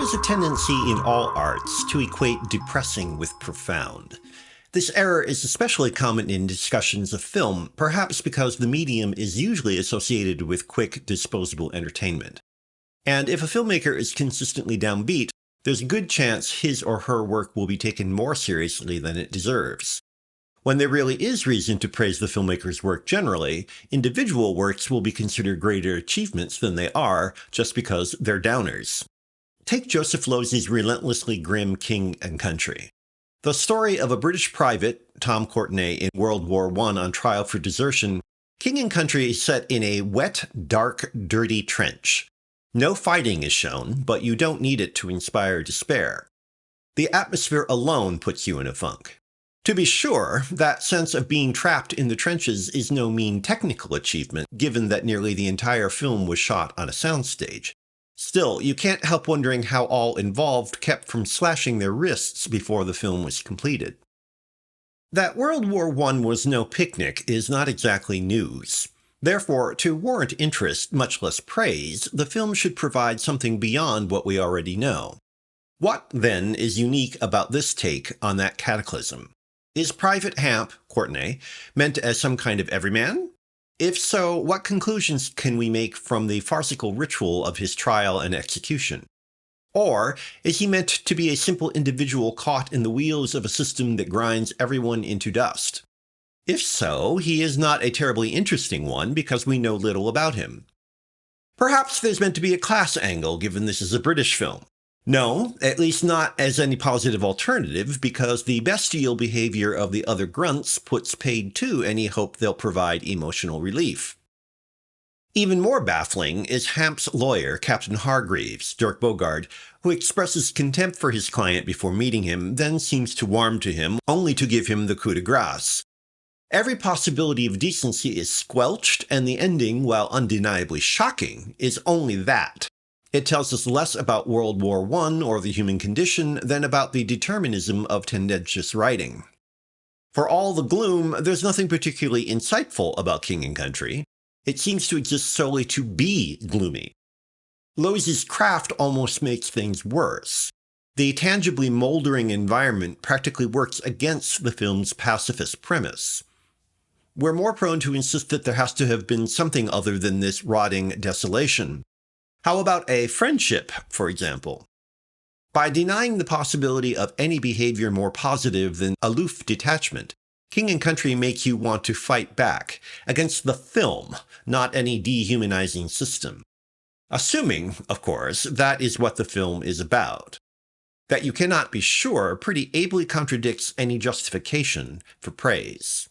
is a tendency in all arts to equate depressing with profound. This error is especially common in discussions of film, perhaps because the medium is usually associated with quick, disposable entertainment. And if a filmmaker is consistently downbeat, there's a good chance his or her work will be taken more seriously than it deserves. When there really is reason to praise the filmmaker's work generally, individual works will be considered greater achievements than they are just because they're downers. Take Joseph Losey's relentlessly grim King and Country. The story of a British private, Tom Courtenay, in World War I on trial for desertion, King and Country is set in a wet, dark, dirty trench. No fighting is shown, but you don't need it to inspire despair. The atmosphere alone puts you in a funk. To be sure, that sense of being trapped in the trenches is no mean technical achievement, given that nearly the entire film was shot on a soundstage. Still, you can't help wondering how all involved kept from slashing their wrists before the film was completed. That World War I was no picnic is not exactly news. Therefore, to warrant interest, much less praise, the film should provide something beyond what we already know. What, then, is unique about this take on that cataclysm? Is Private Hamp, Courtenay, meant as some kind of everyman? If so, what conclusions can we make from the farcical ritual of his trial and execution? Or is he meant to be a simple individual caught in the wheels of a system that grinds everyone into dust? If so, he is not a terribly interesting one because we know little about him. Perhaps there's meant to be a class angle given this is a British film. No, at least not as any positive alternative, because the bestial behavior of the other grunts puts paid to any hope they'll provide emotional relief. Even more baffling is Hamp's lawyer, Captain Hargreaves, Dirk Bogarde, who expresses contempt for his client before meeting him, then seems to warm to him, only to give him the coup de grace. Every possibility of decency is squelched, and the ending, while undeniably shocking, is only that. It tells us less about World War I or the human condition than about the determinism of tendentious writing. For all the gloom, there's nothing particularly insightful about King and Country. It seems to exist solely to be gloomy. Losey's craft almost makes things worse. The tangibly moldering environment practically works against the film's pacifist premise. We're more prone to insist that there has to have been something other than this rotting desolation. How about a friendship, for example? By denying the possibility of any behavior more positive than aloof detachment, King and Country makes you want to fight back against the film, not any dehumanizing system. Assuming, of course, that is what the film is about. That you cannot be sure pretty ably contradicts any justification for praise.